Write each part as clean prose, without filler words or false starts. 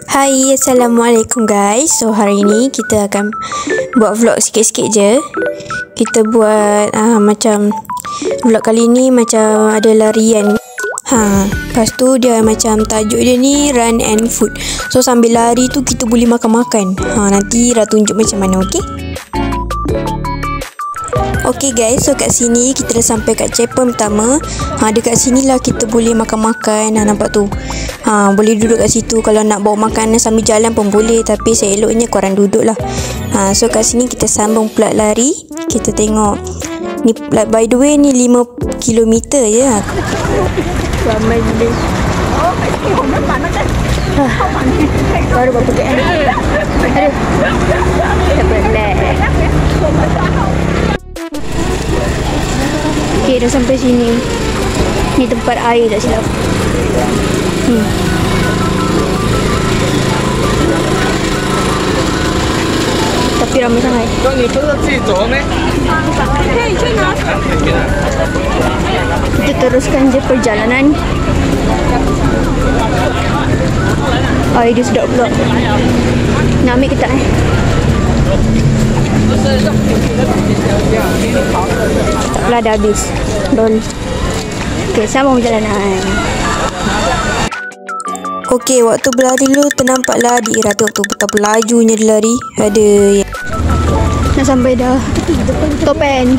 Hai, Assalamualaikum guys. So hari ni kita akan buat vlog sikit-sikit je. Kita buat macam vlog kali ni macam ada larian. Lepas tu dia macam tajuk dia ni run and food. So sambil lari tu kita boleh makan-makan. Nanti Ira tunjuk macam mana, okey? Okay guys, so kat sini kita dah sampai kat checkpoint pertama. Dekat sini lah kita boleh makan-makan. Nampak tu. Boleh duduk kat situ. Kalau nak bawa makanan sambil jalan pun boleh, tapi seeloknya korang duduk lah. So kat sini kita sambung pula lari. Kita tengok ni, by the way ni 5 km je. Ramai je. Baru berapa km? Aduh. Tak boleh. Okay, dah sampai sini. Ni tempat air tak silap. Tapi ramai sangat. Kita teruskan je perjalanan. Air dia sedap pula. Nak ambil ke tak taklah, dah habis. Okay, sambung perjalanan. Okay, waktu berlari dulu ternampaklah di Ira tu betapa lajunya dia lari. Ada nak sampai dah Topen.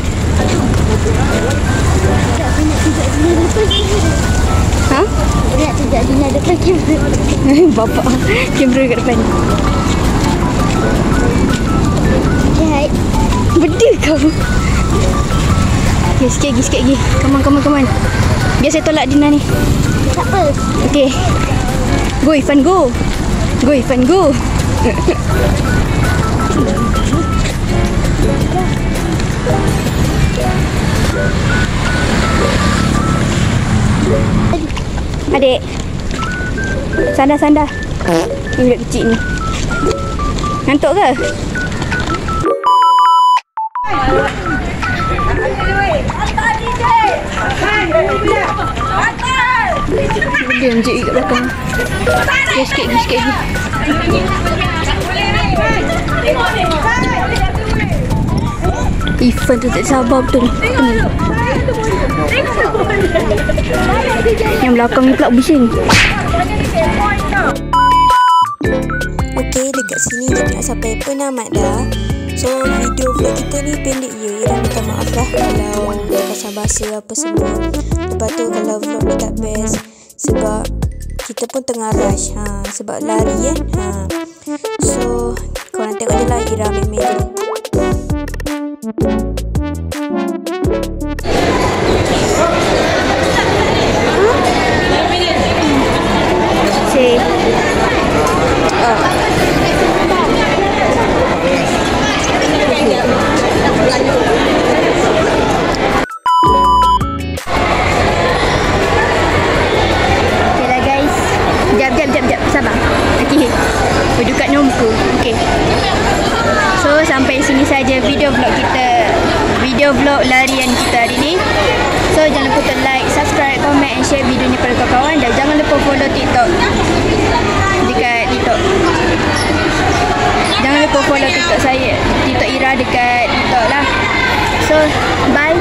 Nak tunjuk Dina depan kamera. Bapak kamera kat depan. Lihat. Benda kau. Okay, sikit lagi. Come on. Biar saya tolak Dina ni. Tak apa. Okay. Go Ifan, go. Adik. Sandar. Ni budak kecil ni. Ngantuk ke? Dia menjadi kat belakang. Okay, sikit lagi. Ifan tu tak sabar betul. Yang belakang ni pula bising. Okay, dekat sini kita nak sampai Penamat dah. So video vlog kita ni pendek je. Ira minta maaf lah kalau pasal bahasa apa semua. Lepas tu kalau vlog ni tak best, sebab kita pun tengah rush. Sebab lari kan. So korang tengok je lah Ira ambil meja. Sekejap, sabar. Okay, berdekat nombor. Okay, so sampai sini saja video vlog larian kita hari ni. So jangan lupa like, subscribe, comment and share video ni pada kawan-kawan. Dan jangan lupa follow TikTok dekat TikTok. Jangan lupa follow TikTok saya, TikTok Ira dekat TikTok lah. So bye.